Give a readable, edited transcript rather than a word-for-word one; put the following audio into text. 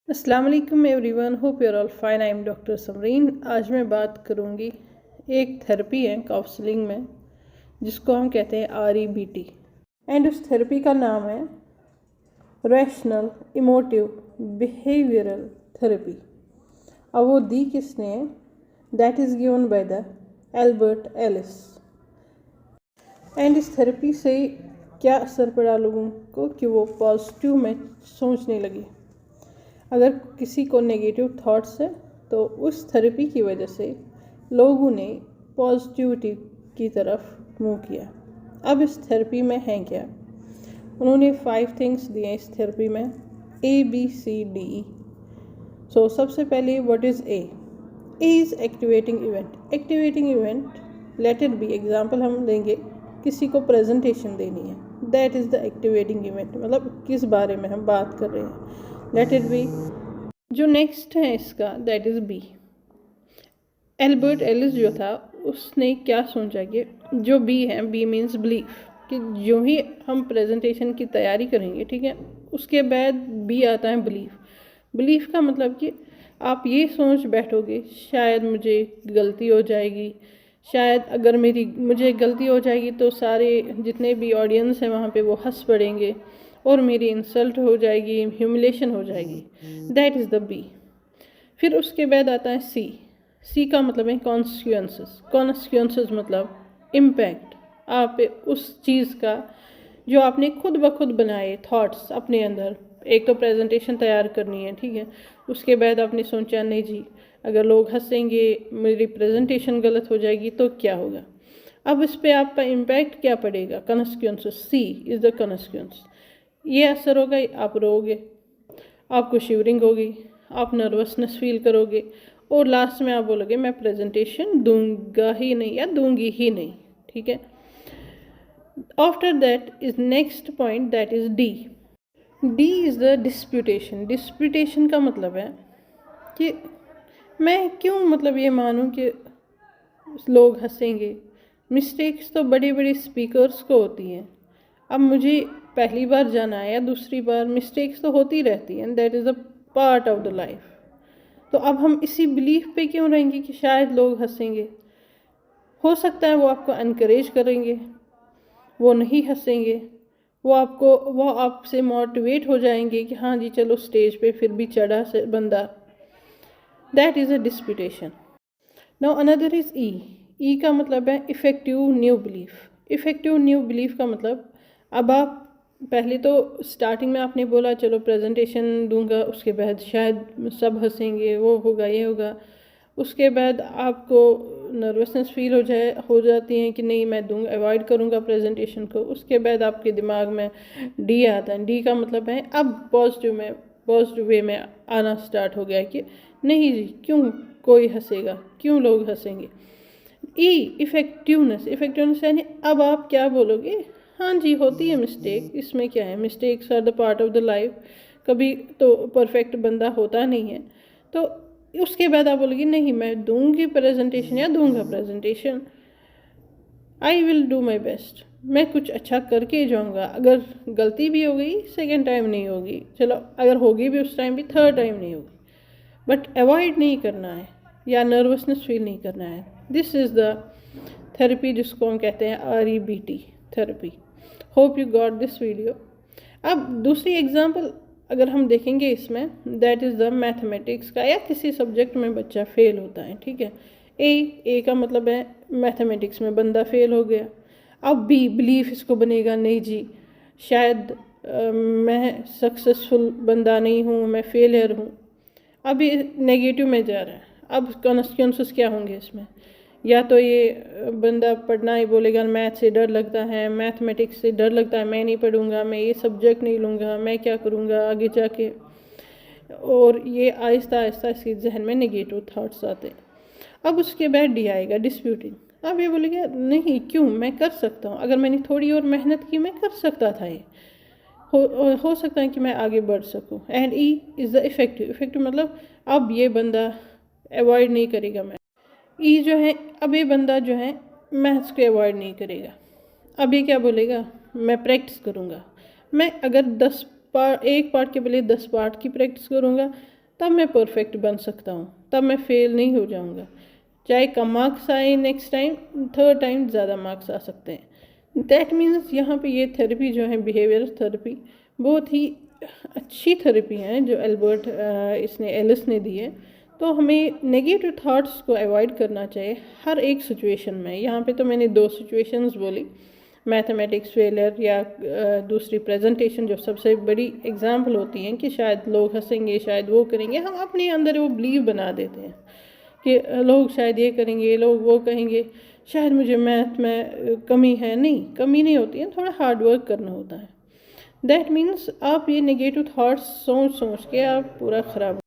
अस्सलाम वालेकुम everyone, hope you are all fine. I am doctor Samreen. आज मैं बात करूंगी, एक थेरेपी है काउंसलिंग में जिसको हम कहते हैं REBT, एंड उस थेरेपी का नाम है रैशनल इमोटिव बिहेवियरल थेरेपी। अब वो दी किसने है? That is given by the Albert Ellis. And इस थेरेपी से क्या असर पड़ा लोगों को कि वो पॉजिटिव में सोचने लगे। अगर किसी को नेगेटिव थॉट्स है तो उस थेरेपी की वजह से लोगों ने पॉजिटिविटी की तरफ मूव किया। अब इस थेरेपी में है क्या? उन्होंने 5 थिंग्स दिए इस थेरेपी में, ABCDE। सो सबसे पहले what is A is activating event. Activating event let it be, example हम लेंगे, किसी को प्रेजेंटेशन देनी है, that is the activating event. मतलब किस बारे में हम बात कर रहे हैं, लेट इट बी। जो नेक्स्ट है इसका, that is B. Albert Ellis जो था उसने क्या सोचा कि जो बी है, बी मीन्स बिलीफ, कि जो ही हम प्रेजेंटेशन की तैयारी करेंगे, ठीक है, उसके बाद बी आता है बिलीफ। बिलीफ का मतलब कि आप ये सोच बैठोगे शायद मुझे गलती हो जाएगी, शायद अगर मुझे गलती हो जाएगी तो सारे जितने भी ऑडियंस हैं वहाँ पे वो हंस पड़ेंगे और मेरी इंसल्ट हो जाएगी, ह्यूमिलेशन हो जाएगी। That is the B. फिर उसके बाद आता है सी। सी का मतलब है कॉन्सिक्वेंसेस। कॉन्सिक्वेंसेस मतलब इम्पैक्ट आप पे उस चीज़ का जो आपने खुद ब खुद बनाए थॉट्स अपने अंदर। एक तो प्रेजेंटेशन तैयार करनी है, ठीक है, उसके बाद आपने सोचा नहीं जी अगर लोग हंसेंगे, मेरी प्रेजेंटेशन गलत हो जाएगी तो क्या होगा। अब इस पर आपका इम्पैक्ट क्या पड़ेगा, consequences. C is the consequence. ये असर होगा, आप रोगे, आपको शिवरिंग होगी, आप नर्वसनेस फील करोगे और लास्ट में आप बोलोगे मैं प्रेजेंटेशन दूंगा ही नहीं या दूंगी ही नहीं, ठीक है। After that is next point, that is D. D is the disputation. Disputation का मतलब है कि मैं क्यों मतलब ये मानूं कि लोग हंसेंगे। मिस्टेक्स तो बड़ी बड़ी स्पीकर्स को होती हैं। अब मुझे पहली बार जाना है या दूसरी बार, मिस्टेक्स तो होती रहती हैं, that is a part of the life. तो अब हम इसी बिलीफ पे क्यों रहेंगे कि शायद लोग हंसेंगे। हो सकता है वो आपको एनकरेज करेंगे, वो नहीं हंसेंगे, वो आपसे मोटिवेट हो जाएंगे कि हाँ जी चलो स्टेज पे फिर भी चढ़ा से बंदा। That is a disputation. Now another is E. E का मतलब है effective new belief. Effective new belief का मतलब, अब आप पहले तो स्टार्टिंग में आपने बोला चलो प्रेजेंटेशन दूंगा, उसके बाद शायद सब हंसेंगे, वो होगा ये होगा। उसके बाद आपको नर्वसनेस फील हो जाती है कि नहीं मैं दूंगा, अवॉइड करूंगा प्रेजेंटेशन को। उसके बाद आपके दिमाग में डी आता है। डी का मतलब है अब पॉजिटिव वे में आना स्टार्ट हो गया कि नहीं जी क्यों कोई हंसेगा, क्यों लोग हंसेंगे। ई इफेक्टिवनेस। इफेक्टिवनेस यानी अब आप क्या बोलोगे, हाँ जी होती है मिस्टेक, इसमें क्या है, mistakes are the part of the life, कभी तो परफेक्ट बंदा होता नहीं है। तो उसके बाद आप बोलोगे नहीं मैं दूंगी प्रेजेंटेशन या दूंगा presentation, I will do my best, मैं कुछ अच्छा करके जाऊंगा। अगर गलती भी हो गई सेकेंड टाइम नहीं होगी, चलो अगर होगी भी उस टाइम भी थर्ड टाइम नहीं होगी, बट अवॉइड नहीं करना है या नर्वसनेस फील नहीं करना है। दिस इज़ द थेरेपी जिसको हम कहते हैं REBT therapy. Hope you got this video. अब दूसरी एग्जांपल अगर हम देखेंगे इसमें, दैट इज़ द मैथमेटिक्स का, या किसी सब्जेक्ट में बच्चा फेल होता है, ठीक है। ए का मतलब है मैथमेटिक्स में बंदा फेल हो गया। अब बी बिलीफ इसको बनेगा नहीं जी शायद मैं सक्सेसफुल बंदा नहीं हूँ, मैं फेलियर हूँ। अब ये नेगेटिव में जा रहा है। अब कॉन्सिक्वेंसेस क्या होंगे इसमें, या तो ये बंदा पढ़ना ही बोलेगा मैथ से डर लगता है, मैथमेटिक्स से डर लगता है, मैं नहीं पढ़ूंगा, मैं ये सब्जेक्ट नहीं लूँगा, मैं क्या करूँगा आगे जाके। और ये आहिस्ता आहिस्ता इसके जहन में नेगेटिव थाट्स आते हैं। अब उसके बाद डी आएगा डिस्प्यूटिंग। अब ये बोलेगा नहीं क्यों, मैं कर सकता हूँ, अगर मैंने थोड़ी और मेहनत की मैं कर सकता था, ये हो सकता है कि मैं आगे बढ़ सकूं। And E is the effective. Effective मतलब अब ये बंदा अवॉइड नहीं करेगा। मैं ई जो है, अब ये बंदा जो है मैथ्स को अवॉइड नहीं करेगा। अब ये क्या बोलेगा, मैं प्रैक्टिस करूँगा, मैं अगर 10 पार्ट, एक पार्ट के बदले 10 पार्ट की प्रैक्टिस करूँगा, तब मैं परफेक्ट बन सकता हूँ, तब मैं फेल नहीं हो जाऊँगा। चाहे कम मार्क्स आए नेक्स्ट टाइम, थर्ड टाइम ज़्यादा मार्क्स आ सकते हैं। दैट मीन्स यहाँ पे ये थेरेपी जो है बिहेवियर थेरेपी बहुत ही अच्छी थेरेपी है जो एलिस ने दी है। तो हमें नेगेटिव थॉट्स को अवॉइड करना चाहिए हर एक सिचुएशन में। यहाँ पे तो मैंने 2 सिचुएशंस बोली, मैथमेटिक्स फेलियर या दूसरी प्रेजेंटेशन, जो सबसे बड़ी एग्जांपल होती हैं कि शायद लोग हंसेंगे, शायद वो करेंगे। हम अपने अंदर वो बिलीव बना देते हैं कि लोग शायद ये करेंगे, लोग वो कहेंगे, शायद मुझे मैथ में कमी है। नहीं, कमी नहीं होती है, थोड़ा हार्ड वर्क करना होता है। दैट मीन्स आप ये नेगेटिव थॉट्स सोच के आप पूरा ख़राब